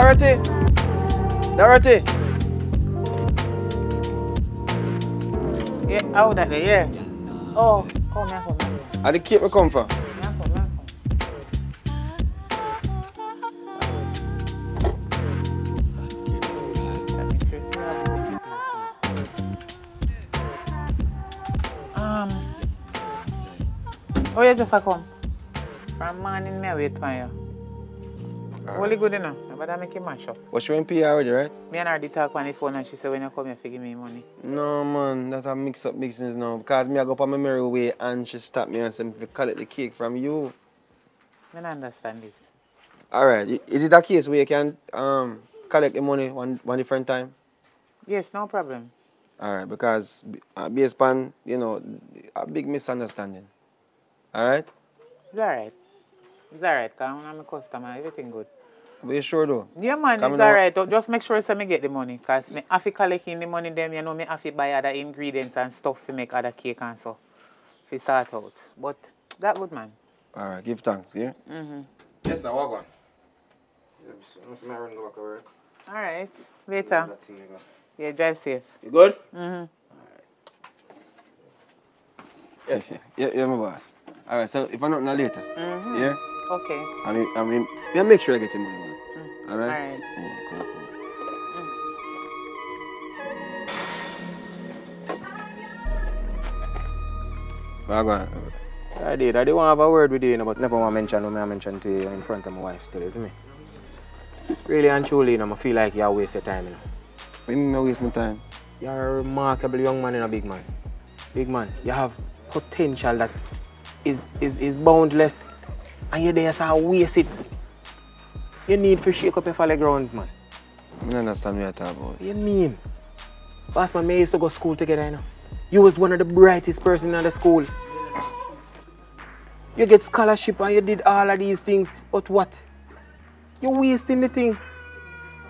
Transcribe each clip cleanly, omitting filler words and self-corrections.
Dorothy! Dorothy! Yeah, how that day, yeah. Oh, come here, come here. Are the cake we come for? Oh, you just a come. From morning, me wait for you. Only good enough. But I make you mash up. Was she in PR already, right? Me and her did talk on the phone and she said when you come here, you give me money. No, man. That's a mix-up mixings now. Because me I go up on my merry way and she stopped me and said, if you collect the cake from you. I don't understand this. Alright. Is it a case where you can collect the money one different time? Yes, no problem. Alright, because based on, you know, a big misunderstanding. Alright? It's alright. It's alright, because I'm a customer, everything good. Are you sure though? Yeah, man, it's alright. Just make sure I get the money. Because I have to collect in the money, them, you know, I have to buy other ingredients and stuff to make other cake and so. To sort out. But that good, man. Alright, give thanks, yeah? Yes, sir, walk on. Alright, later. Yeah, drive safe. You good? Yes, yeah, my boss. Alright, so if I'm not later, yeah? Okay. I mean, make sure I get the money, man. Alright? Alright. Yeah, cool. Go on. I did want to have a word with you, but never want to mention what I mentioned to you in front of my wife still, isn't it? Really and truly, I feel like you waste your time, you know. What do you mean I waste my time? You're a remarkable young man and a big man. Big man, you have potential that is boundless. And you're there to waste it. You need to shake up your follow grounds, man. I don't understand what you're talking about. What do you mean? Boss man, me used to go to school together, you know. You was one of the brightest person in the school. You get scholarship and you did all of these things, but what? You're wasting the thing.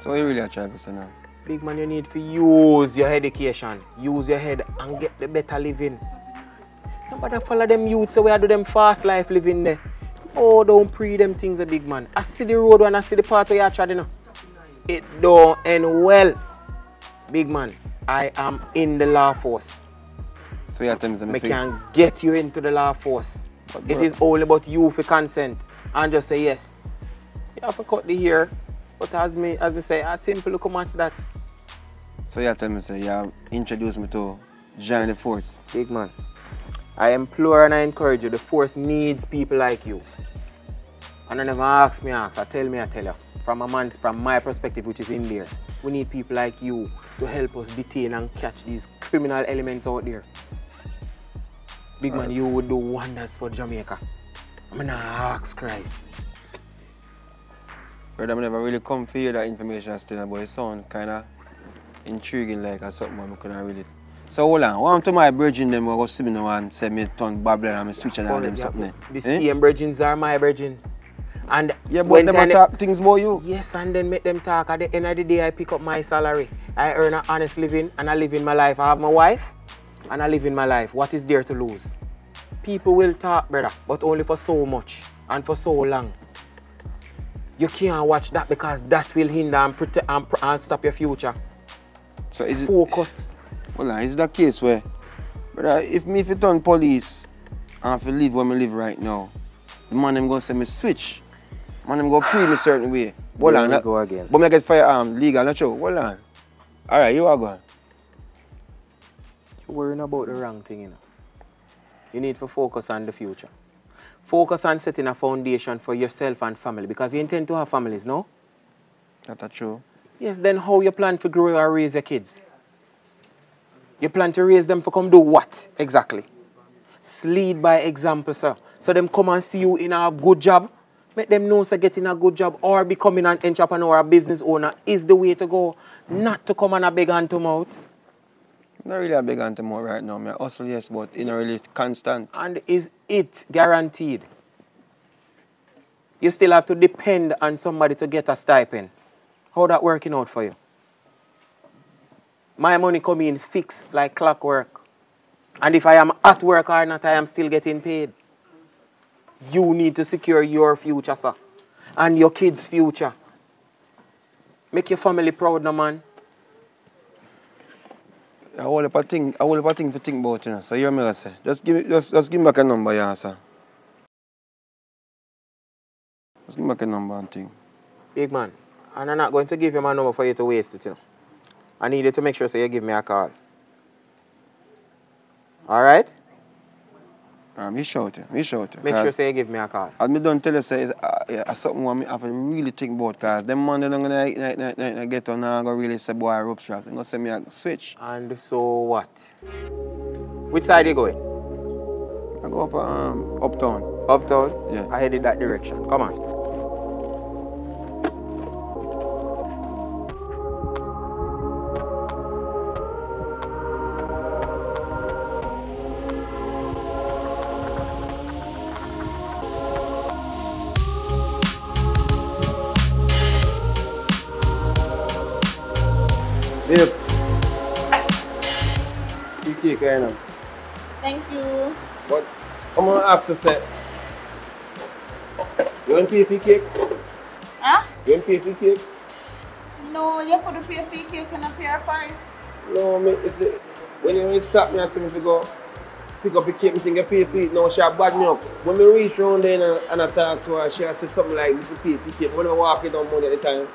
So what you really are trying to say now? Big man, you need to use your education. Use your head and get the better living. Nobody follow them youths so we do them fast life living there. Oh, don't pre them things, a big man. I see the road and I see the part where you're trying, you know. It don't end well. Big man, I am in the law force. So you're telling me I can get you into the law force. It is all about you for consent and just say yes. You have to cut the hair, but as me say, I simply come at that. So you're telling me, say, you introduce me to join the force? Big man, I implore and I encourage you, the force needs people like you. And I never ask, I tell you. From my perspective, which is in there, we need people like you to help us detain and catch these criminal elements out there. Big man, you would do wonders for Jamaica. I'm gonna ask Christ. Brother, I never really come for you that information still, but it sounds kind of intriguing, like or something I couldn't really. So hold on, one to my virgin them will go see me now and say me turn Babylon and me switch and all them something. The same virgins are my virgins. And yeah, but them talk things about you. Yes, and then make them talk. At the end of the day, I pick up my salary. I earn an honest living and I live in my life. I have my wife and I live in my life. What is there to lose? People will talk, brother, but only for so much and for so long. You can't watch that because that will hinder and protect and stop your future. So is it focus? Well, is that case where, brother, if me turn police and if I live where I live right now, the man them gonna say me switch. Man them gonna pre me certain way. Hold on, go again. But me get firearm legal, not true. Hold on. Alright, you are going. You're worrying about the wrong thing, you know. You need to focus on the future. Focus on setting a foundation for yourself and family because you intend to have families, no? That's true. Yes, then how you plan to grow or raise your kids? You plan to raise them to come do what exactly? Lead by example, sir. So them come and see you in a good job. Make them know so getting a good job or becoming an entrepreneur or a business owner is the way to go. Not to come and a beg hand to mouth. Not really a big anti-more right now. I hustle, yes, but it's not really constant. And is it guaranteed? You still have to depend on somebody to get a stipend. How that working out for you? My money coming in fixed like clockwork. And if I am at work or not, I am still getting paid. You need to secure your future, sir. And your kids' future. Make your family proud, no man. I will have a thing to think about, you know. So you hear me say. Just give me back a number, yeah, sir. Just give me back a number and thing. Big man, and I'm not going to give you my number for you to waste it, you know. I need you to make sure so you give me a call. Alright? Me shout it. Make sure so you give me a call. As me don't tell you, say, it's something what me have to really think about, because them man, they don't gonna get on and go really say, boy, rope straps. They're gonna say me a switch. And so what? Which side are you going? I go up uptown. Uptown? Yeah. I headed that direction. Come on. Babe. Cake, you know. Thank you. But I'm gonna ask you, say, you want to pay for cake? Huh? You want to pay for cake? No, you could pay for cake and a pair of fries. No, me, you see, when you stop me and see me to go pick up the cake, I think I pay for it. Now she bag me up. When we reach round there and I talk to her, she say something like, you pay for cake. When I walk it down money at the time,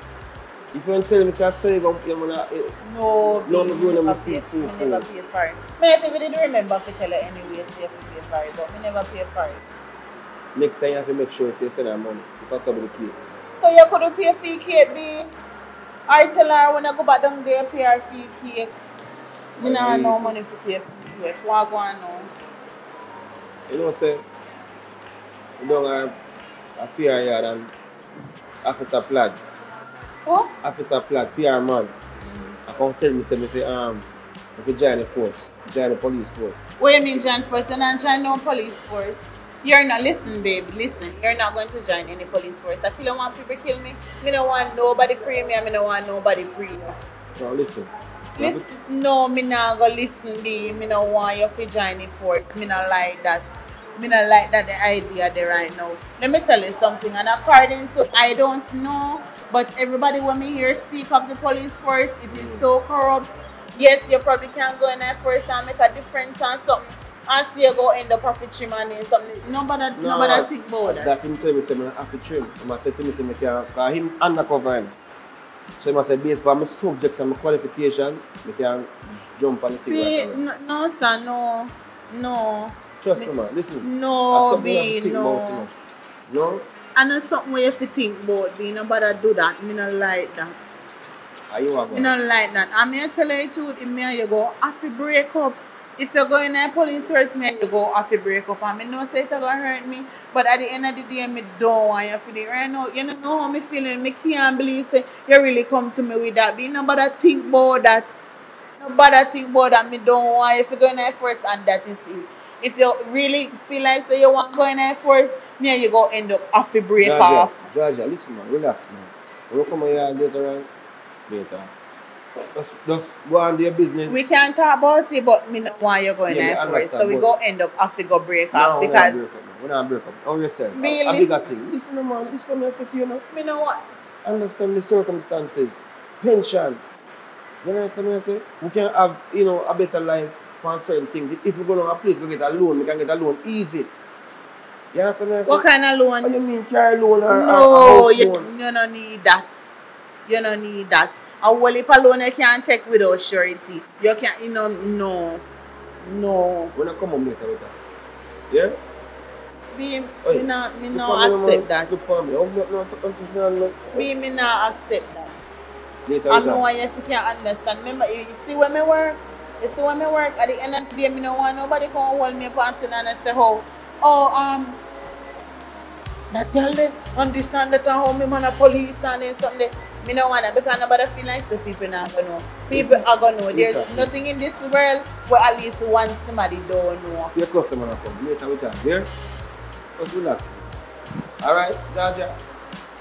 if you want to tell me, say, sorry, you're going to... No, No, me going to never pay pay. for I never pay for it. I think we didn't remember to tell her anyway, say if we pay for it, but we never pay for it. Next time you have to make sure you send her money, because of the case. So you could pay for cake, B? I tell her when I go back down there, pay her for cake. I don't have no money to pay for it. What go on now? You know what I'm saying? You don't have a PR yard and Officer Plaid. Who? Officer Plaid, PR man. I come tell me, say, if you join the force, join the police force. What do you mean join force? You're not join no police force. You're not, listen babe, listen. You're not going to join any police force. I feel I want people to kill me. I don't want nobody pray me, I don't want nobody pray me. Now listen. Listen, no, me not go listen be. Me not want you to join the force. Me not like that. Me not like that the idea there right now. Let me tell you something, and according to I don't know, but everybody when me hear speak of the police force, it is so corrupt. Yes, you probably can go in there first and make a difference and something, and still go end up after trim and something. Nobody think about that. That him tell me say I have to trim. He say to me say I can, because him undercover him. So he say based on my subjects and my qualification, I can jump on the thing. Right no, sir, no. Trust me, man. Listen. No, B, no. No? I know something where you have to think about, B. Nobody do that. Me not like that. Are you a Me not like that. I'm here to tell you the truth. If me and you go, have to break up. If you're going to police first, me and you go, have to break up. And I know say it's going to hurt me. But at the end of the day, I don't want you to do it. Right now, you don't know how I'm feeling. I can't believe say, you really come to me with that. B. Nobody think about that. Nobody think about that. I don't want you to go in there first, and that is it. If you really feel like say you want to go in there first, me and you go end up have to break off. Georgia, listen man, relax man. When you come here later, just go on to your business. We can talk about it, but me not want you going there first. So we go end up have to go break off because we're not break up. How yourself? Me a bigger thing. Listen man, this is what I say to you now. Me know what? Understand the circumstances. Pension. You understand what I say? We can have, a better life for certain things. If we go to a place, we get a loan, we can get a loan easy. You understand what I say? What kind of loan? What you mean, car loan or no, house you loan? You don't need that. You don't need that. A whole heap of loan you can't take without surety. You can't, no. When I come home later with that. Yeah? Me not accept that. Look for me. Me not accept that. Later I with know that. why you can't understand. Remember, you see when me work? You see when me work, at the end of the day, me don't want nobody come hold me up and sit and say, that girl there, understand that how me man a police and then something. Me don't want that because nobody feel like the people not gonna know. People are gonna know. There's nothing in this world where at least one somebody don't know. See your customer now come. Later with that. Yeah? Just relax. Alright, Georgia.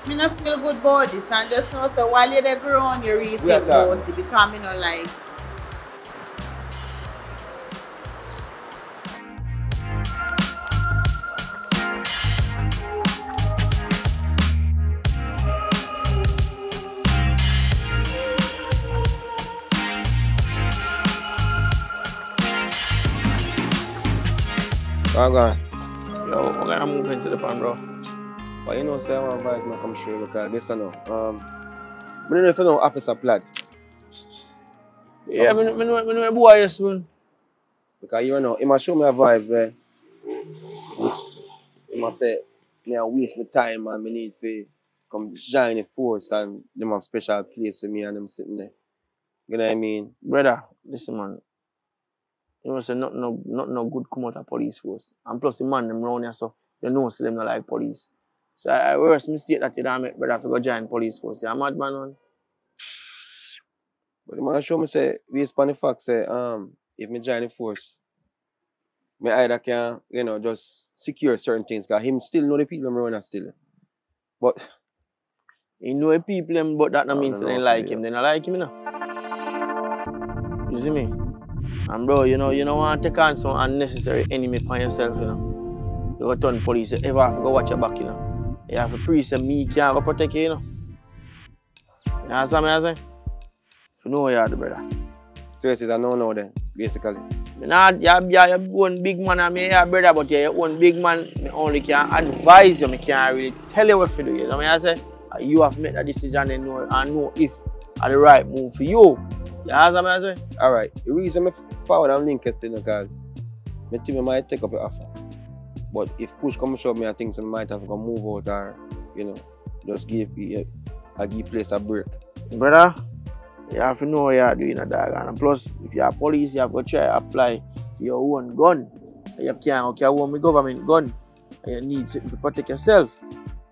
Me not feel good about this and just know that while you're there growing, you really think about it because me not like. I'm going. Yo, we're gonna move into the pan, bro. But you know, say I want to advise me come straight because this I know. I don't know if you know Officer Plaid. Yeah, I know a boy, yes, man. Because you know, he must show me a vibe where he must say, me I waste my time and me need to come join the force and them have special place for me and them sitting there. You know what I mean? Brother, listen, man. You know, say nothing no good come out of police force. And plus, the man them round here, so you know, say them not like police. So I worst mistake that you don't make, brother, if you go join police force. You're a madman, man. But the man show me say, based upon the fact say, if me join the force, me either can, you know, just secure certain things because him still know the people around us still. But You know the people, them, but that no I means don't they know don't if like they him. are. They don't like him, you know. You see me? And bro, you don't want to take on some unnecessary enemy upon yourself, you know. You go turn police, you ever have to go watch your back, you know. You have to pre say me can't go protect you, you know. You understand me, I say? You know what you are, brother. So it's a no then, basically. Nah, you're one big man, and me, your brother, but you're one big man. Me only can advise you, me can't really tell you what to do. You know what I say? You have to make that decision and know if are the right move for you. You understand me, I say? Alright, the reason I forward and link is still because I think I might take up the offer. But if push comes to shove me, I think I might have to move out or, you know, just give place a break. Brother, you have to know what you're doing, a dog. And plus, if you're a police, you have to try to apply for your own gun. You can't own the government gun. And you need something to protect yourself.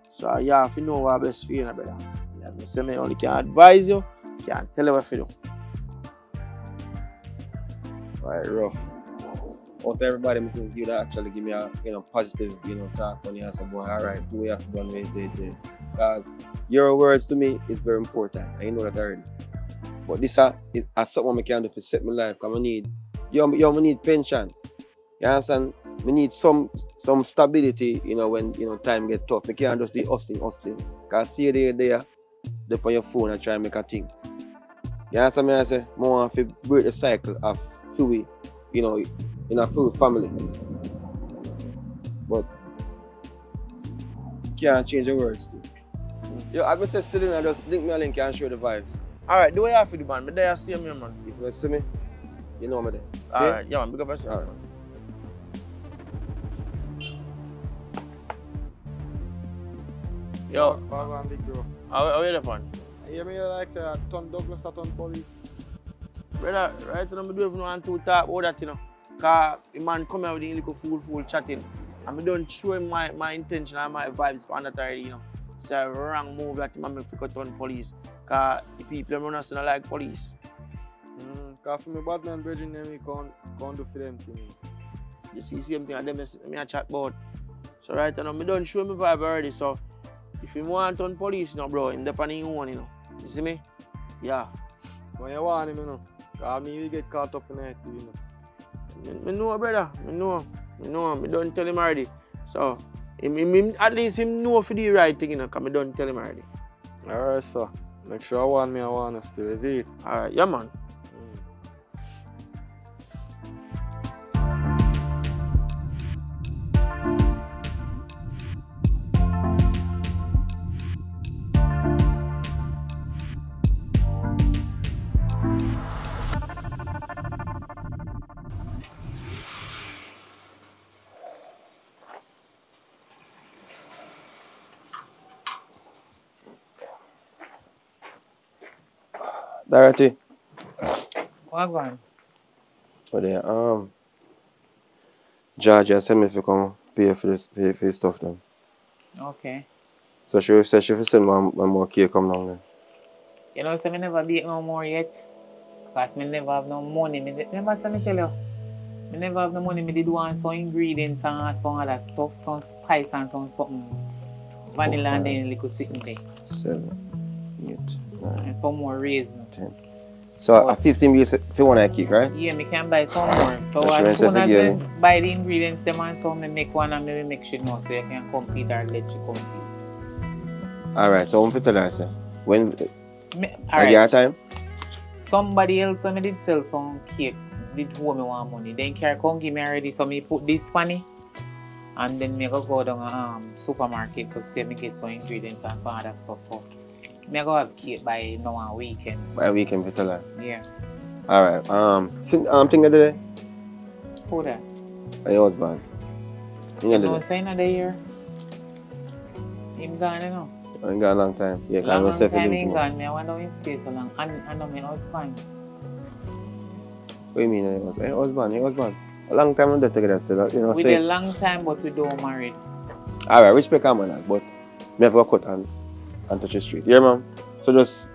So you have to know what's best for you, brother. You have to say me only can advise you, can't tell you what to do. Alright, rough. Out of everybody, I think you'd actually give me a positive, talk when you answer, boy, alright, do what you have to do and wait. Because your words to me is very important, and you know that already. But this is something I can do to set my life, because I need pension. You understand? We need some stability, when time gets tough. You can't just be hustling. Because see you there on your phone and try and make a thing. You understand me? I say, I want to break the cycle of fluid, in a full family. But can't change the words too. Yo, I go say still in and just link me a link and show the vibes. Alright, do what you have to do, man. Me there see me, man. If you see me, you know me there. Alright, yeah, man, big up yourself. Alright. Yo, Bag big bro. how you there, man? I hear me like say ton Douglas a ton police. Brother, right now, I don't even want to talk about that, Because the man come here with a little fool chatting. And I don't show him my intention and my vibes for that already, It's a wrong move that the man make pick turn police. Because the people around us don't like police. Because for me bad man bridging them, we can't do for them thing. You see the same thing and them me a chat about. So right now, I don't show my vibe already. So if you want to turn police, bro, him depend on your own, You see me? Yeah. When you want him, Because me will get caught up in it too, I know, brother. I know. I don't tell him already. So, at least him know for the right thing, because I don't tell him already. Alright, sir. Make sure I want us still, is it? Alright, yeah, man. Dorothy. What going? So there, Georgia sent me if you come pay for this stuff then. Okay. So she said she will send one more cake come down then. You know, so I never bake no more yet. Because I never have no money. Remember, so I tell you, I never have no money. I did want some ingredients and some other stuff, some spice and some something. Vanilla and then little sitting there. 7, 8, 9, And some more raisin. 10. So at 15 you want a cake, right? Yeah, I can buy some more. So That's as soon as right, I buy the ingredients, them and some, I make one and maybe make sure now so you can compete or let you compete. Alright, so I'm fit to that, sir. When Alright. your time? Somebody else when I did sell some cake did owe me one money. Then Carrie come give me already, so me put this funny And then me go down supermarket to see me get some ingredients and some other stuff. So me go have cake by now a weekend. By a weekend, for tell her. Yeah. Alright. Thing of the day? Who that? Your husband. You know, say another year. Him gone, you know. He got a long time. Yeah, long time he gone. Me I wonder him stay so long. And I know my husband. What do you mean your husband? A long time we're together still, you know. We did a long time but we don't married. Alright, respect him on that, but never cut and touch the street. Yeah, ma'am? So just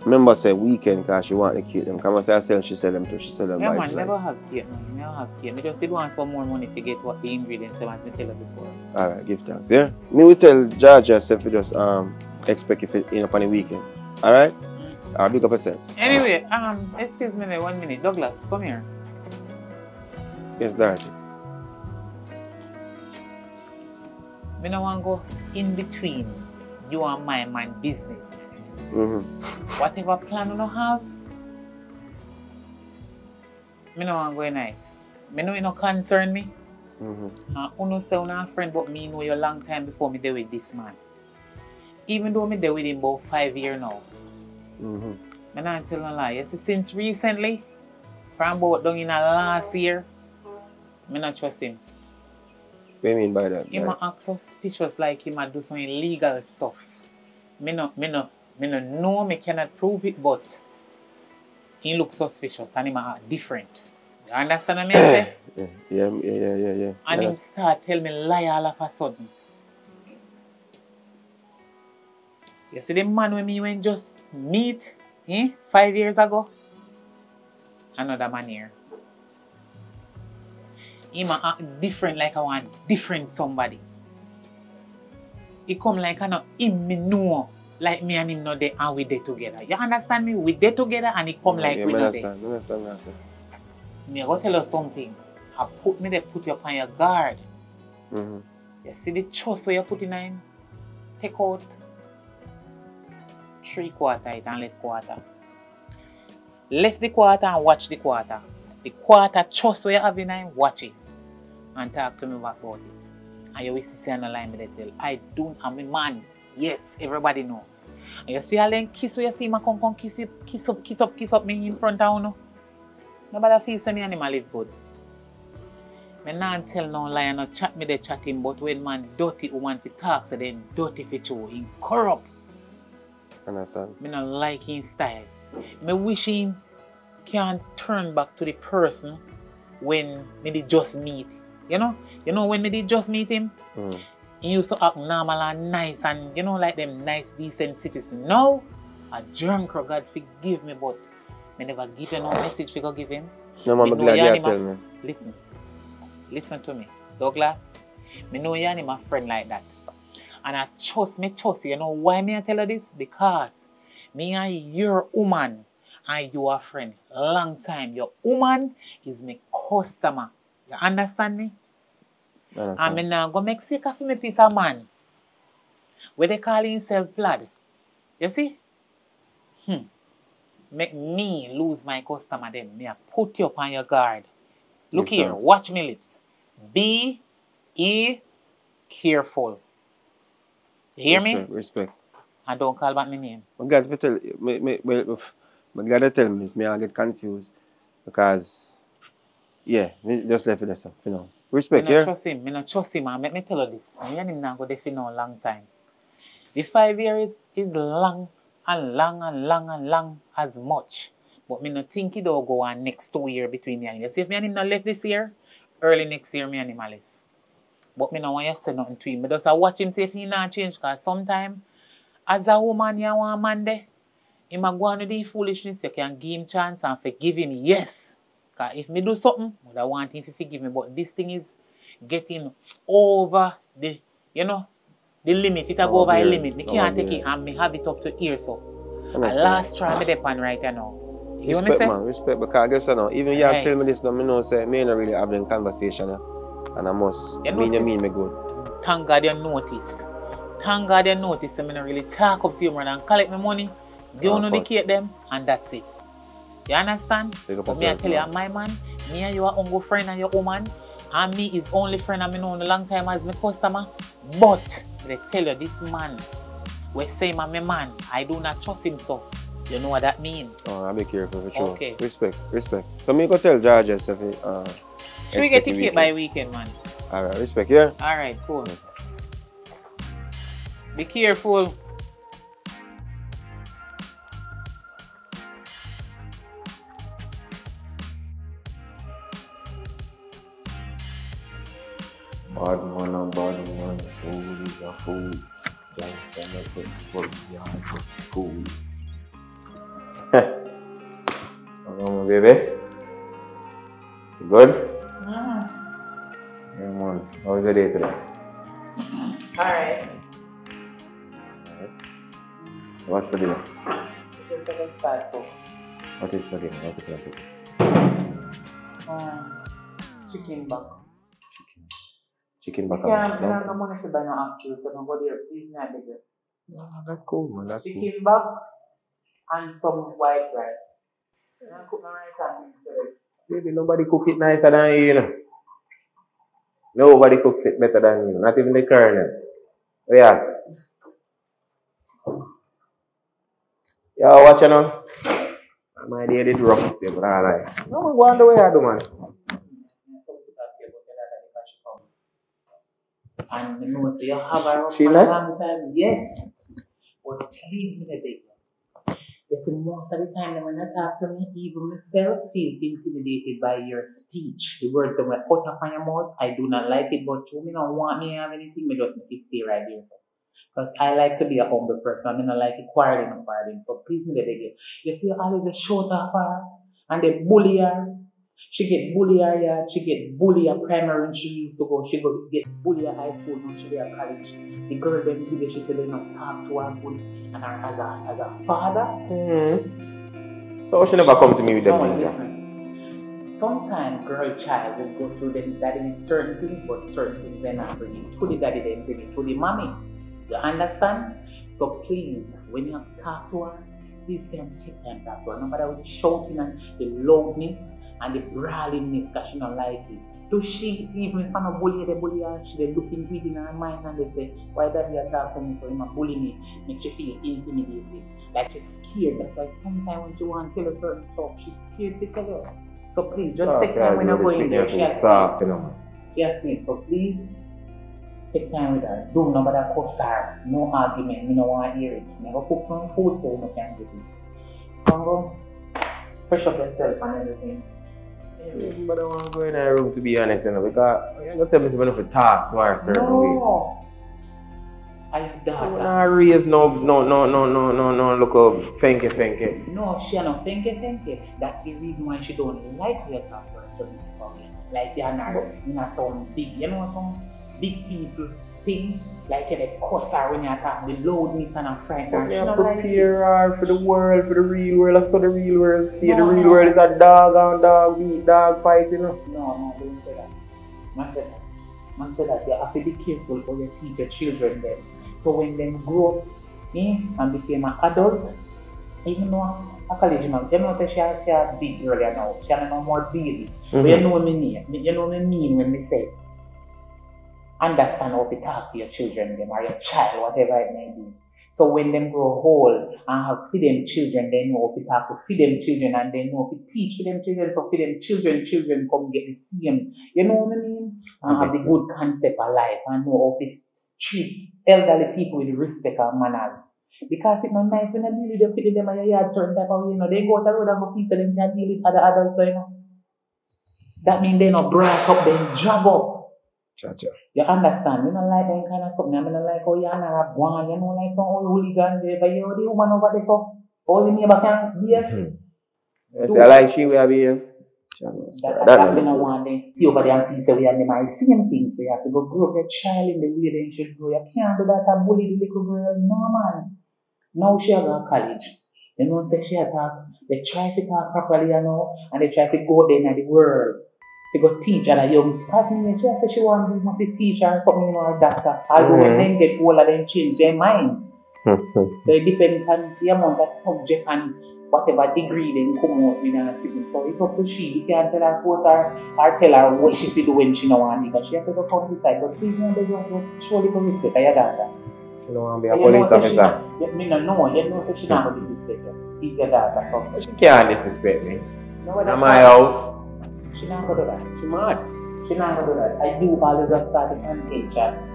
remember say weekend because she want to keep them. Come and say I sell, she sell them too. She sell them yeah, by man, slice. never have cake, man. Never have cake. Me just did want some more money to get what the ingredients I want to tell her before. Alright, give thanks. Yeah? Me will tell Georgia if you just expect if it in up on the weekend. Alright? I'll big up yourself. Anyway, excuse me 1 minute. Douglas, come here. Yes, Dorothy. Me no want to go in between you and my man business. Whatever plan you no have, me no want to go in it. Me know it no concern me. Uno say you a friend, but me know you a long time before me there with this man. Even though me there with him about 5 years now. Me not tell no lie. You see, since recently, from about down in the last year, me not trust him. What do you mean by that? He might act suspicious like he might do some illegal stuff. Me no know, me cannot prove it, but he looks suspicious and he might act different. You understand what I say? Yeah. And him start tell me lie all of a sudden. You see the man with me when just meet 5 years ago? Another man here. He might act different like I want different somebody. He come like I know him me know. Like me and him not there and we there together. You understand me? We there together and he come like we not there. I understand. Me I go tell you something. I put you up on your guard. You see the trust where you put in him? Take out 3/4 it and left quarter. Left the quarter and watch the quarter. The quarter trust where you have in him, watch it. And talk to me about it. And you will see on the line with the tell. I don't am a man. Yes, everybody know. And you see Alan kiss where you see me come kiss up me in front of you. Nobody feels any animal live good. Me not tell no lie and no chat me they chatting, but when man dirty woman to talk, so then dirty for you, he corrupt. Understand. Me not like his style. Me wish him can turn back to the person when me did just meet. You know when me did just meet him, he used to act normal and nice and like them nice decent citizens. Now, a drunk, God forgive me, but me never give you no message to go give him. No, I'm glad you tell me. Listen to me, Douglas. Me know you and my friend like that. And I trust you. You know why me I tell you this? Because me and your woman and you are friend. Long time. Your woman is my customer. You understand me? And me now go make sick of me piece of man. Where they call himself blood. You see? Make me lose my customer then. Me I put you up on your guard. Look here, watch me lips. Be careful. You hear me? Respect. And don't call back my name. I'm glad to tell me, me I get confused because me just left it there, you know. Respect, Me not trust him, and let me tell you this. Me and him now go there for no long time. The 5 years is long as much. But me not think it will go on next 2 years between me and him. You see, if me and him not left this year, early next year me and him left. But me not want you to say nothing to him. Me just watch him see if he not change. Because sometimes, as a woman, you want a man there, he might go on with the foolishness. You can give him chance and forgive him. Yes. Because if me do something, I want him to forgive me. But this thing is getting over the, the limit. It go over a limit. Me can't take it and me have it up to here. So, last try me depend right now. You respect, say? Man, respect, because I guess even you have tell me this now, me know say me not really have them conversation and I must mean me good. Thank God you notice. Thank God you notice that me not really talk up to you man and collect my money, give on the cake them and that's it. You understand? But me I tell you, my man, me and you are uncle friend and your woman And me is only friend I know a long time as my customer. But they tell you this man, we say I'm my man, I do not trust him so. You know what that means? Oh, I'll be careful for sure. Okay. Respect. So me go tell George if Should we get ticket by weekend, man? Alright, respect, yeah? Alright, cool. Be careful. Bad man, fool is a fool. Gangsta make it for the school. Hello, my baby. You good? Yeah, man. How was your day today? Alright. What for dinner? Chicken What is for dinner? What's it going to be? chicken back. Chicken back. Yeah, I don't want to buy no after, so don't go there. Please, not beg you. No, that's cool, man. That's cool. Chicken back and some white rice. I cook my rice and Baby, nobody cook it nicer than you, you know. Nobody cooks it better than you. Not even the colonel. Oh, yes. Yo, watch you now. My day did rusty, but I like. No, go on the way I do, man. and you know, so you have a rough She and like? long time. Yes. But please me, beg you. You see, most of the time when you talk to me, even myself feel intimidated by your speech. The words that were out of your mouth, I do not like it, but you don't want me to have anything, me just make it stay right there. Because I like to be a humble person. I don't like it quarreling. So please me, beg you. You see, always the short of her and they bully her. She get bully her, yeah. She get bully her primary when she used to go. She go get bully her high school when she go to college. The girl then give her, she said they not talk to her bully. And her as a father. So she never come to me with them things. Listen. Sometimes girl child will go through them daddy with certain things, but certain things they not bring it to the daddy, they bring it to the mommy. You understand? So please, when you talk to her, please can take time to talk to her. No matter with shouting and the loudness and the brawlingness, because she don't like it. Do she, even if I'm a bully, they bully her, she they look into it in her mind and they say, why that you talk to me so you not bully me? Make she feel intimidated. Like she's scared. That's why sometimes when she want to tell her certain stuff, she's scared to tell her. So please, just take time when you're going there. She has me. So please, take time with her. Don't nobody cuss her. No argument. Me no want to hear it. Never cook some food so you can get it. Come go. Fresh up yourself and everything. But I don't want to go in that room to be honest, you know, because you're going to tell me to talk to her a certain way. I have daughter. I raise no look up fenke. No, she no fenke. That's the reason why she don't like you talk to a certain people. Like they are not some big, you know, some big people thing. Like they cuss her when you talk, the loudness and a fright her. She don't prepare her for the world, for the real world. I saw the real world. See, the real world is a dog and dog meat, dog fight, you know. No, don't say that. Man say that you have to be careful how you teach your children then. So when they grow up and became an adult, even though a college man, you know say she a big girl now, she no more baby. But you know what I mean? You know what I mean when they say understand how to talk to your children them or your child, whatever it may be. So when them grow old and have feed them children, they know how to talk to feed them children and they know how to teach them children. So feed them children come get the same. You know what I mean? And have the good concept of life and know how to treat elderly people with respect and manners. Because it's not nice when you deal with them in your yard certain type of way, you know. They go out the road and go feed them can't deal with other adults, you know. That means they not break up, they drag up. Cha-cha. You understand? You don't like that kind of something. I mean, like how you are one, you know, like some old hooligan there, but you're the woman over there, so all the neighbor can be here. I like she will be here. That's what I want them stay over there and feel we are the same thing. So you have to go grow up your child in the way they should grow. You can't do that and bully the little girl. No, man. Now she has got college. You know, say she talk, they try to talk properly, you know, and they try to go there in the world. They go teach other young because she said she want to be a teacher or something, you know, or doctor. Although when they get older, they change their mind. So it depends on the amount of subject and whatever degree then come out with and sitting. So it's up to she. You can't tell her force her or tell her what she should do when she don't want it. Because she has to go countryside. But please don't beg her, just show the respect to your daughter. She don't want to be a police officer. Me no know. You know that she not going to disrespect you. He's your daughter. So. She can't disrespect me. No, in my house. She not going to do that. She mad. She not going to do that. I do always have started contention.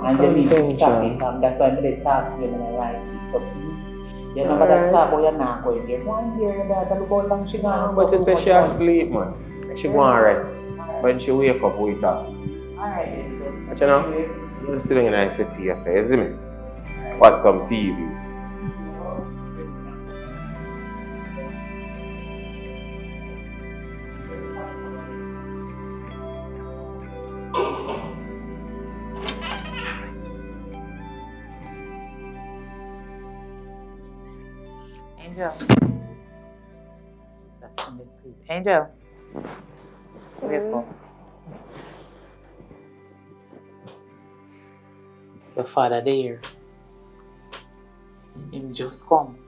And you need to stop it. That's why I talk to you when I like it. So please, you never that talk about you're not going there. One year, your daughter look how long she gone. But you say she asleep, man. She go and rest. When she wake up, we talk. Alright. But you know, you're sitting in a city, you say, you see me? Watch some TV. Angel. That's in the sleep. Angel. Wake up. Your father there. Him just come.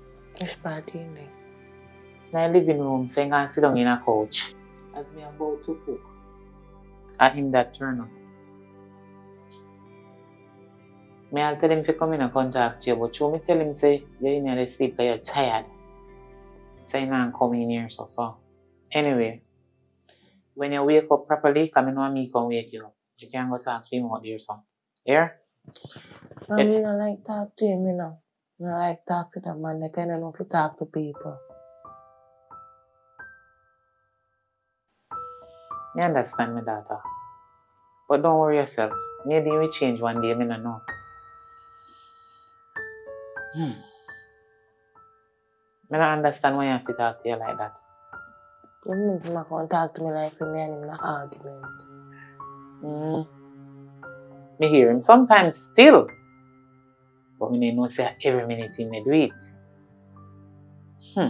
Which party in there? In the living room, saying I sit down in a couch. As me about to cook. I him that turn up. I'll tell him to come in and contact you, but you me tell him say you're in the sleep because you're tired. So you not come in here so. Anyway, when you wake up properly, come in and me can wake you up. You can go talk to him out there so. Here? No, me don't like talk to him, you know. I don't like talk to that man. I kind of know to talk to people. I understand my daughter. But don't worry yourself. Maybe you will change one day, I don't know. I don't understand why you have to talk to you like that. You mean him can't talk to me like so me and him in an argument? Me hear him sometimes still. But me know say every minute he may do it. I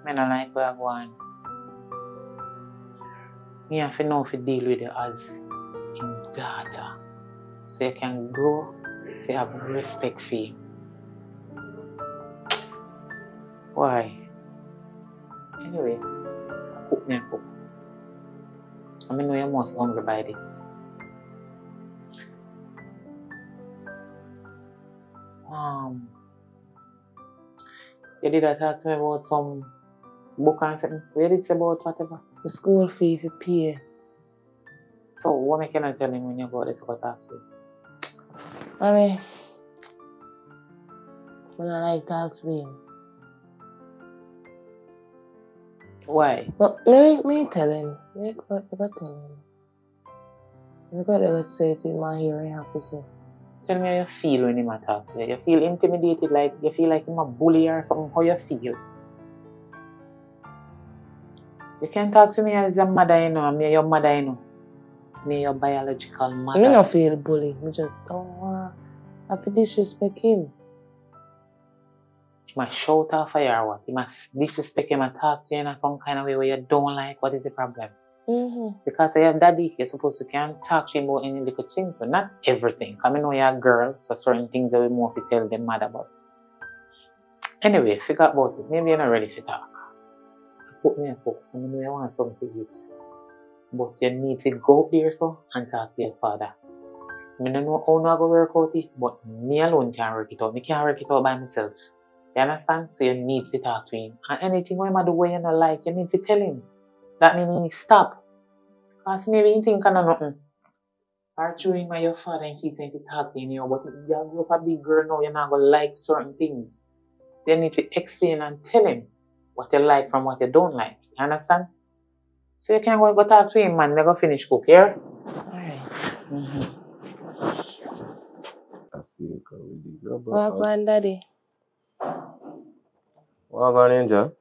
don't like where I go on. Me have to know if you deal with it as him daughter. So you can grow to have respect for him. Why? Anyway, cook me a cook. I know you're most hungry by this. You did talk to me about some book and something. What did you say about whatever? The school fee if you pay. So what can I tell him when you go this about talk to you? I don't like talk to him. Why? But me tell him. Me got tell him. Me got to say to him and hear him have to say. Tell me how you feel when him talk to you. You feel intimidated, like you feel like him a bully or something. How you feel? You can talk to me as your mother, you know. I'm your mother, you know. Me your biological mother. I don't feel bully. I just don't want to disrespect him. He must shout off for you or what? He must disrespect him and talk to you in some kind of way where you don't like. What is the problem? Because I have daddy, you're supposed to can talk to him about any little thing, but not everything. I know you're a girl, so certain things that we more to tell them mad about. Anyway, figure about it. Maybe you're not ready to talk. Put me a cook. I know you want something to eat. But you need to go up there so and talk to your father. I don't know how I'm going to work out it, but me alone can work it out. I can't work it out by myself. You understand? So you need to talk to him. And anything when you do what you don't like, you need to tell him. That means stop. Because maybe you think of nothing. Or through him and your father and keep saying to talk to you, but you grow up a big girl now, you're not going to like certain things. So you need to explain and tell him what you like from what you don't like. You understand? So you can go talk to him, man. We're going to finish cook here. Alright. What going, Daddy? What going, Angel?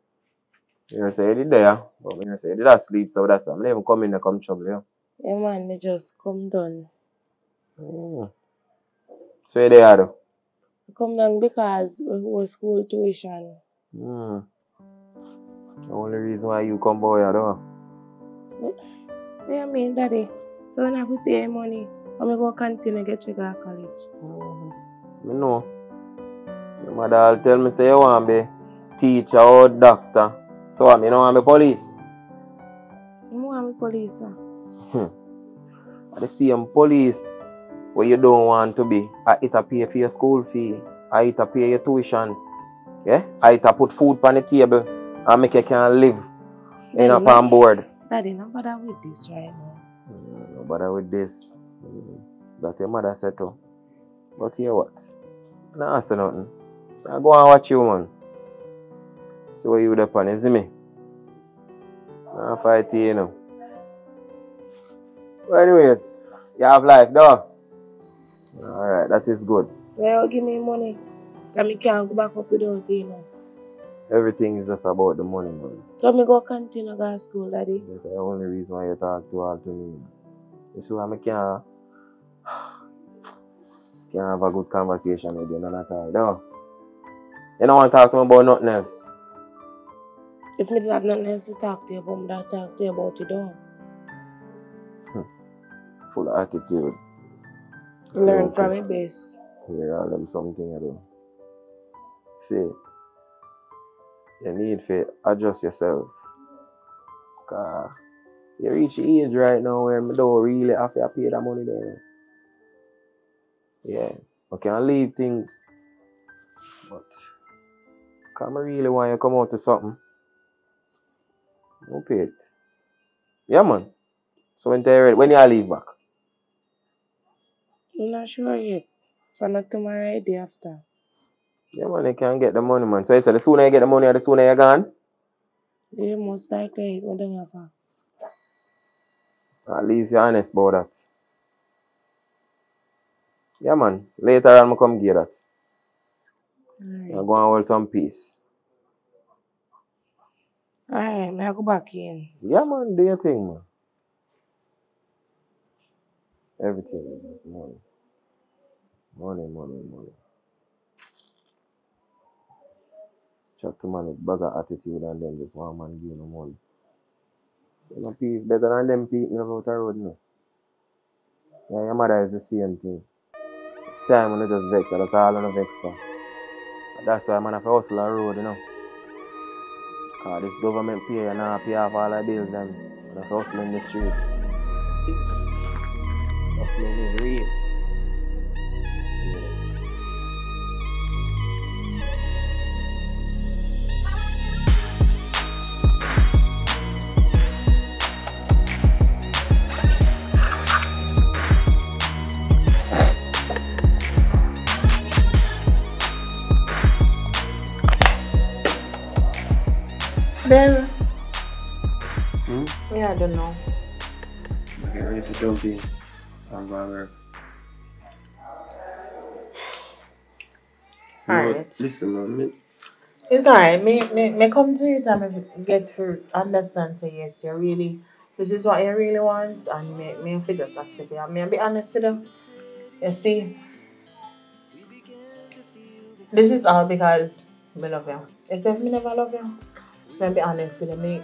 You say you did there, but when you say you did asleep, so that's why I'm not even coming to come trouble you. Yeah, man, they just come down. So you're there, though? I come down because we was school tuition. The only reason why you come boy, though? What do you mean, Daddy? So when I have to pay money, I'm going to continue to get to go to college. I know. My dad tell me say you want to be teacher or doctor. So what, me don't want to be police? You want to be police, sir? I see police where you don't want to be. I it pay for your school fee. I it pay your tuition. Yeah? I it put food on the table and make you can live in a palm board. Daddy, not bother with this right now. No bother with this. That your mother said too. But here what? Nah say nothing. I go and watch you, man. See what you would have done, you see me? Nah fight you, you know. Well, anyways, you have life, though. Alright, that is good. Well, give me money. Because I can't go back up without you, you know. Everything is just about the money, man. So I go continue to go to school, Daddy. That's the only reason why you talk to me. You see why I can't have a good conversation with you, none at all, though. You don't want to talk to me about nothing else. If I didn't have nothing else to talk to you about, I'd talk to you about it, though. Full of attitude. Learn from your best. Hear all them something you do. See, you need to adjust yourself. Because you reach the age right now where I don't really have to pay that money there. Yeah, I can leave things. But because I really want you to come out to something, don't pay it. Yeah, man. So when you're ready, when you leave back? I'm not sure yet. For not tomorrow, the day after. Yeah, man, you can get the money, man. So you say the sooner you get the money, the sooner you're gone? Yeah, most likely, I don't have. At least you're honest about that. Yeah, man. Later on, I'll come get that. Alright. I'll go and hold some peace. Alright, I'll go back in. Yeah, man. Do your thing, man. Everything is just money. Money, money, money. Chat to man with bugger attitude and then just one man give no money. You know, peace better than them people out the road, no. Yeah, your mother is the same thing. Time when you just vex, that's all on the vex for. That's why man have to hustle on the road, you know. Because this government pay and not pay off all the bills, them. Man have to hustle in the streets. Hustling is real. Yeah. Ben, Yeah, I don't know. I get ready to jump in and go and work. Alright. Listen, man. It's alright. Me come to you and me get to understand say yes, you really this is what you really want and me have to just accept it. And me be honest with you. You see, this is all because me love you. If me never love you, me be honest with you, me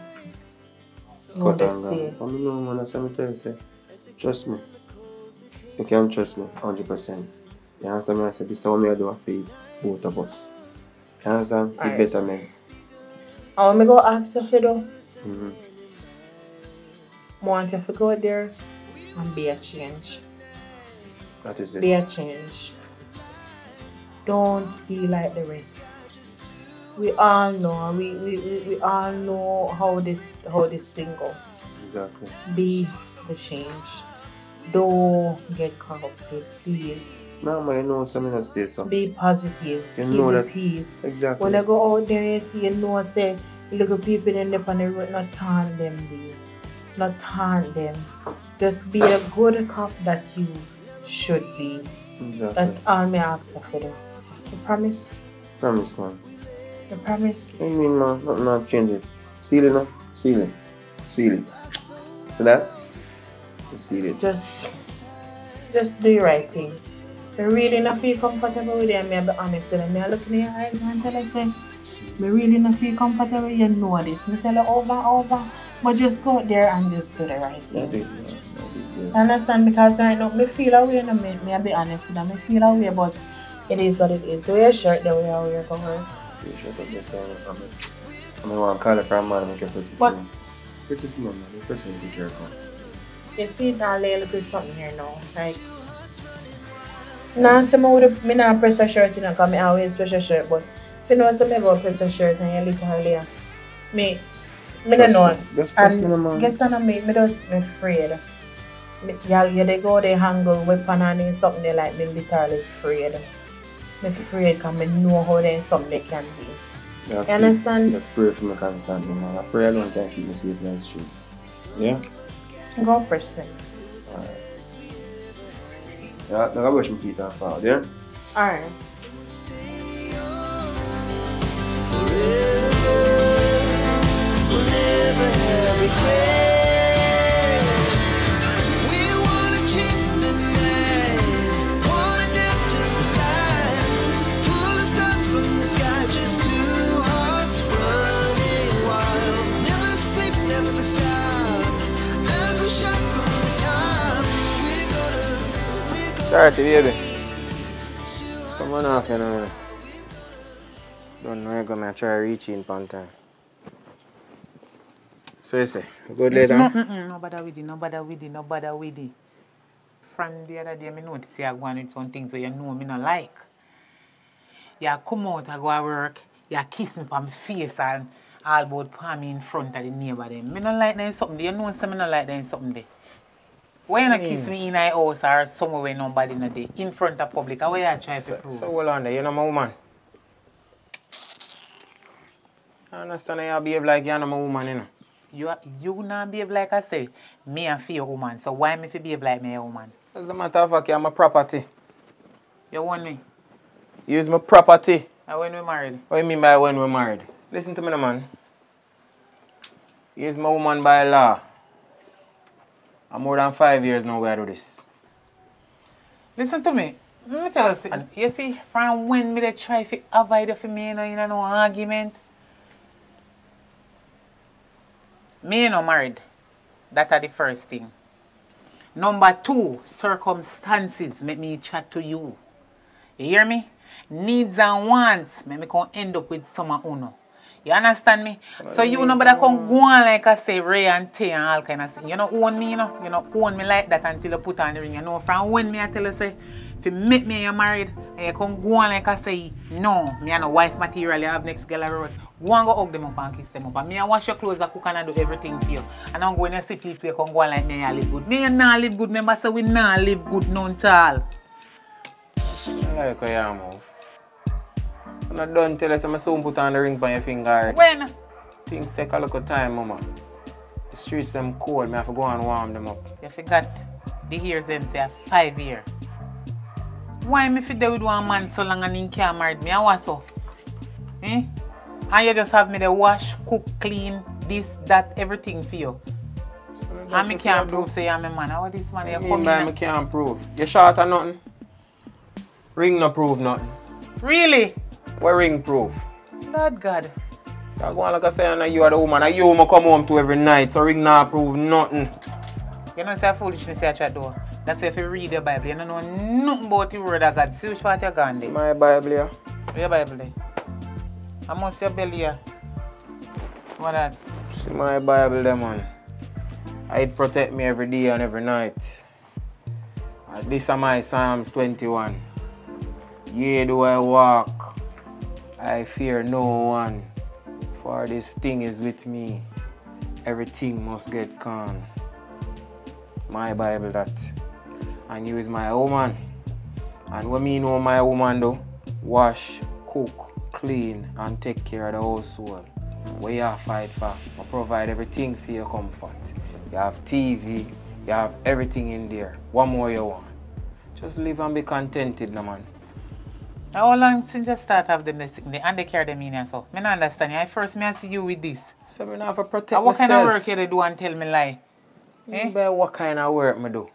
no Cut this and day. go. No, man, that's what I'm telling you. Say. Trust me. You can trust me 100%. You understand me? I said, this is how me do for both of us. You understand? Alright. Be better, man. I want me go ask you for though. Mm-hmm. I want you to go there and be a change. That is Be it. a change. Don't be like the rest. We all know, we all know how this thing goes. Exactly. Be the change. Don't get corrupted, please. No, man, you know something that stays so. Be positive. You Keep know the that. peace. Exactly. When I go out there, you see, you know, say, little people in the on the road, not turn them, babe. Not turn them. Just be a good cop that you should be. Exactly. That's all me ask for them. You promise? Promise, man. You promise? I mean, man, nothing not change it. Seal it now. Seal it. Seal it. See that? Seal it. Just do the right thing. I really not feel comfortable with them, I'll be honest with them. I look in your eyes and tell you, say, I really not feel comfortable, you know this. I tell you over and over, but just go out there and just do the right That's thing. it, man. That's it, yeah. Understand? Because right now, I feel away, no, I'll be honest with them. I feel away, but It is what it is. So your shirt that we are wearing for her. So you should have just saying I mean, one call it from man, make a pussy What? film. Pretty film, man. The person need to care for. You see that little something here now. Like, nah, me not press a shirt, you know, because I always press a shirt, but if you know something about press a shirt and you literally, me don't know. Just trust me, man. Guess what I mean? Me just afraid. Yeah, they go, they handle weapon and something they like, me literally afraid. I'm afraid because I know how they something they can be. You understand? Just pray for me constantly, man. I pray alone can keep me safe in the streets. Yeah? Go press it. Alright. Yeah, I'm going to brush my teeth and fall, yeah? Alright. Dirty, baby. Come on off, you know. Don't know you're going to try reaching on time. So you say, good later? No bother with it. From the other day, I notice you are going with some things where you know me not like. You come out and go to work, you kiss me on my face and all about palm me in front of the neighbor. I don't like that something there. You know I not like that something there. Why you not kiss me in my house or somewhere where nobody not there, in front of public? How you try to prove? So hold on there, you're not my woman. I understand how you behave like you're not my woman, you know. You not behave like I say, me and fear woman. So why me behave like me a woman? As a matter of fact, you're my property. You want me? Use my property. And when we married? What do you mean by when we're married? Listen to me, man. Use my woman by law. I'm more than 5 years now where I do this. Listen to me. Let me tell you something. You see, from when me they try to avoid it for me, you know no argument. Me no married. That's the first thing. Number 2, circumstances make me chat to you. You hear me? Needs and wants make me come end up with someone uno. You understand me? So you know better come go on like I say Ray and Tay and all kind of thing. You know own me, you know? You know own me like that until you put on the ring. You know from when me I tell you say if you meet me and you're married and you come go on like I say no, me and no wife material you have next girl road. Go and go hug them up and kiss them up. And me I wash your clothes, I cook and I do everything for you. And I'm going to see people you come go on like me and live good. Me and not live good, remember so we not live good none at all. I like how you move. I'm not done till I say I soon put on the ring on your finger. When? Things take a little time, mama. The streets them cold, I have to go and warm them up. You forgot the years them say 5 years. Why me fit there with one man so long and he can't marry me? I was so. Eh? And you just have me the wash, cook, clean, this, that, everything for you. So and me can't prove say I'm a man. How this man you come in? Me can't prove. You short or nothing? Ring no prove nothing. Really? What ring prove? Lord God. You go on like I say, and you are the woman, and you come home to every night, so ring not prove nothing. You know say foolishness say chat door. That's why if you read your Bible, you don't know nothing about the word of God. See which part you're gone there. My Bible here. Your Bible there. I must your belly here. What that? See my Bible there, man. It protect me every day and every night. And this is my Psalms 21. Yea, do I walk, I fear no one, for this thing is with me. Everything must get calm. My Bible that. And you is my woman. And what me know my woman do? Wash, cook, clean, and take care of the household. What you have fight for? I provide everything for your comfort. You have TV, you have everything in there. What more you want? Just live and be contented, no man. How long since you start have them and they carry them in and so? I don't understand you. I first me I see you with this. So I have to protect what myself. Kind of work you do and tell me lie? Eh? What kind of work I do?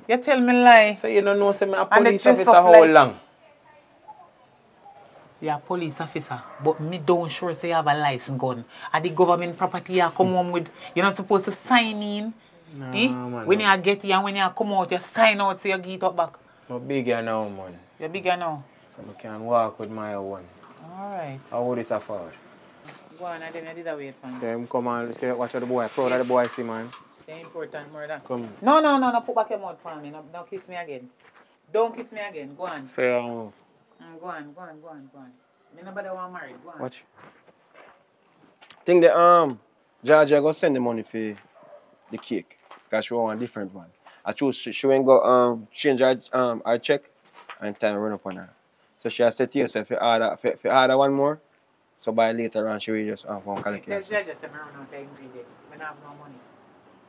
You tell me lie. So you don't know say me a police officer how long? You're a police officer, but me don't sure say you have a license gun. And the government property you come home with, you're not supposed to sign in. No, eh? Man, when you get here and when you come out, you sign out so you get it up back. I'm bigger now, man. You're bigger now. So I can walk with my own. Alright. How would this afford? Go on, and then I did a wait for me. So him come and say, watch out the boy. Proud of the boy, see man. The important murder. Come. No, put back your mouth for me. No, kiss me again. Don't kiss me again. Go on. Say, Go on. Me nobody want married. Go on. watch. Think the Georgia go send the money for the cake. Because she want a different one. I choose she ain't go change her check and time run up on her. So she has said to herself if you order one more, so by later on she will just go collect Tell it. Georgia to run out the ingredients. Me not have no money.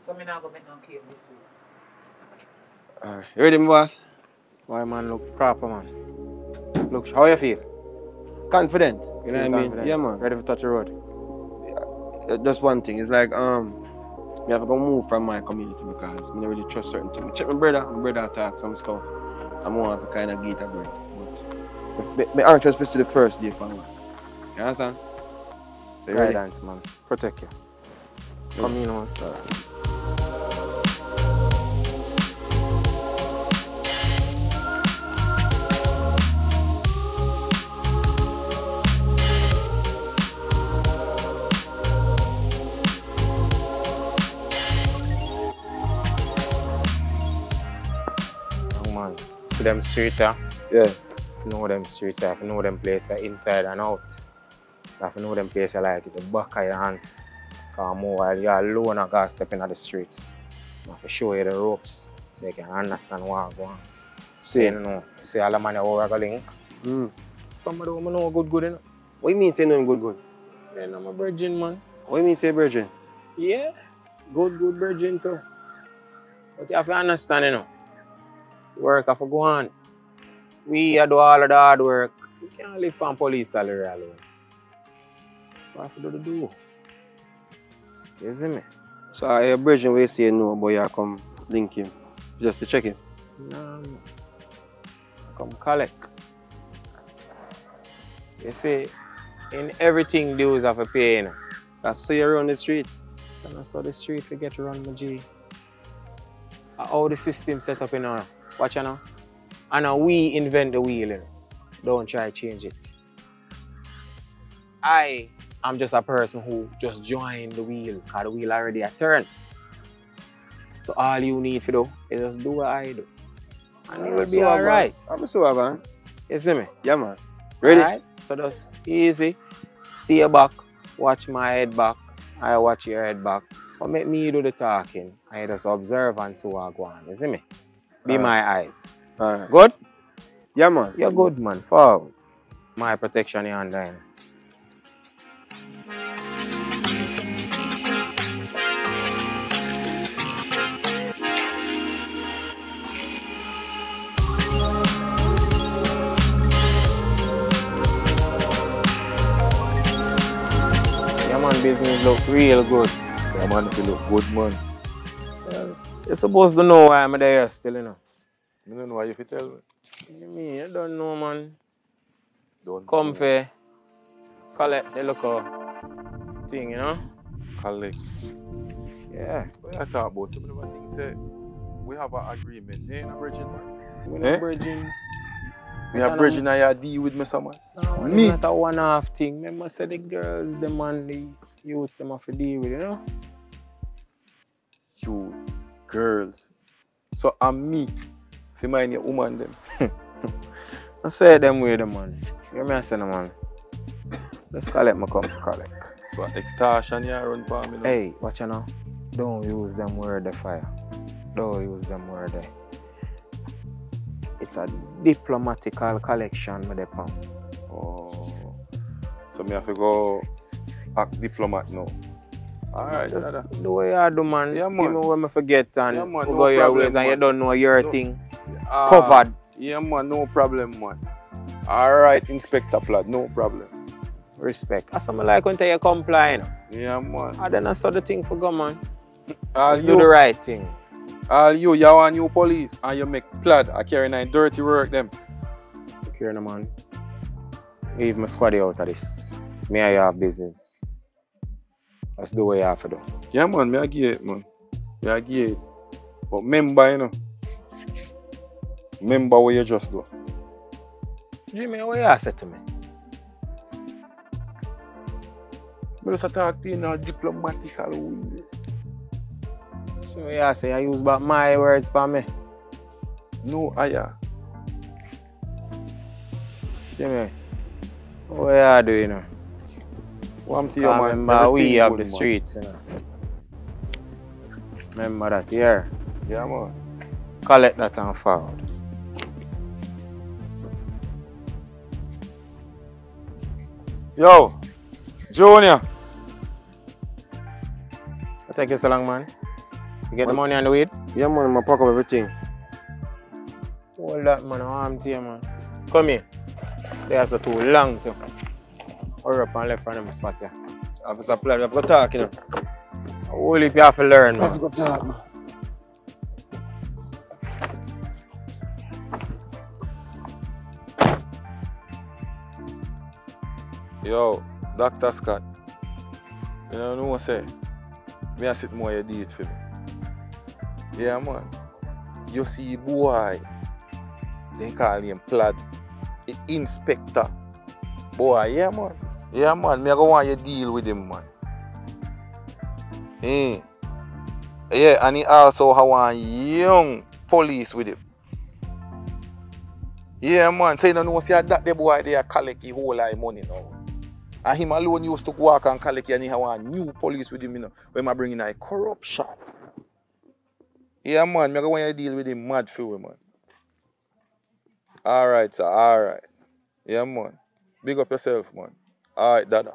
So me not go make no cake this week. Alright. You ready, my boss? Why man look proper man? Look, how you feel? Confident. You know Feel what I mean? confident? Yeah, man. Ready to touch the road? Just one thing. It's like me have to go move from my community because I don't really trust certain things. Check my brother talk some stuff. I'm more of a kind of get a break. But my anxious for the first day for work. You understand? So you ready? Guidance man. Protect you. Come in man. Man, see them streets, Yeah. You know them streets, you know them places inside and out. You know them places like the back of your hand. Because while you're alone and got step into the streets, I have to show you the ropes so you can understand what's going on. See? You know, see all the money over the link. Somebody who know good, you know. What you mean say no good? Yeah, I'm a virgin, man. What you mean say virgin? Yeah, good virgin too. But you have to understand, you know. Work have to go on. We do all of the hard work. We can't live on police salary alone. We have to do. You see me? So I virgin will say no, but you come link him. Just to check him. No. Come collect. You see, in everything dues have to pay, you know. That's so you run the streets. So now so the street we get run, my G. How the system set up, you know. Watch you know. And now we invent the wheel, you know. Don't try to change it. I am just a person who just joined the wheel because the wheel already a turn. So all you need to do is just do what I do. And you will be alright. I'm so man. You see me? Yeah, man. Ready? Alright? So just easy. Stay back. Watch my head back. I watch your head back. But make me do the talking. I just observe and see what go on. You see me? Be my eyes. Alright. Good? Yeah, man. You're good, man. Forward. My protection is on there. Yeah, man, business look real good. Yeah, man, if you look good, man. You're supposed to know why I'm there still, you know. I don't know why you tell me. What do you mean? You don't know, man. Don't Come know. for collect the local thing, you know? Collect. Yeah. What I talk about, some of the things say, we have an agreement. They ain't a virgin, man. We're Eh? not virgin. We have virgin and you deal with me, someone. No, Me? it's not a one-off thing. Remember, say the girls, the man, the youths, them have to deal with, you know? Youths, girls. So I'm me. If you mind your woman, them. I say them way, the man. You hear me, I say, the man. Just collect my come collect. So extortion you run for me. No? Hey, watch you now. Don't use them word the fire. Don't use them word there. It's a diplomatical collection, with the pump. Oh. So me have to go act diplomat now. Alright, Just the way I do, man. Yeah, man. Even when I forget and Yeah, man, go no your problem, ways and man. you don't know your No. thing. Covered. Yeah, man, no problem, man. Alright, Inspector Plaid, no problem. Respect. That's something like when you comply, you know. Yeah, man. I then I saw the thing for go, man. All Do the you, right thing. you are new police and you make Plaid a carry nine dirty work them. Look here, no, man. Leave my squaddy out of this. Me and you have business. That's the way I have to do. Yeah, man, me I get it, man. Me I get it. But remember, you know. Remember what you just do. Jimmy, what you say to me? I just talk to you in a diplomatical way. So you say I use back my words for me. No higher. Jimmy, what you do, you know? What I'm telling you, man. Remember we Everything have good, the man. streets, you know. Remember that here. Yeah, man. Collect that and forward. Yo, Junior. What take you so long, man? You get the Man. money and the weed? Yeah, man, I pack up everything. Hold that, man. I'm to you, man. Come here. There's a too long to. Hurry up and left from them spot, yeah. Officer plan, we have to talk, you know. Only if you have to learn, We have to man. go talk, man. Yo, Dr. Scott. You know what I say? Me I sit more you do it for me. Yeah, man. You see boy. They call him Plaid. The inspector. Boy, yeah, man. Yeah, man. Me I go want you deal with him, man. Yeah, and he also have one young police with him. Yeah, man. So you don't know, see that the boy they collect the whole lot of money now. And him alone used to walk and collect and he have one new police with him, you know, when I bring in a corruption. Yeah, man. Me I go want you deal with him mad for him, man. Alright, sir. Alright. Yeah, man. Big up yourself, man. Alright, Dada.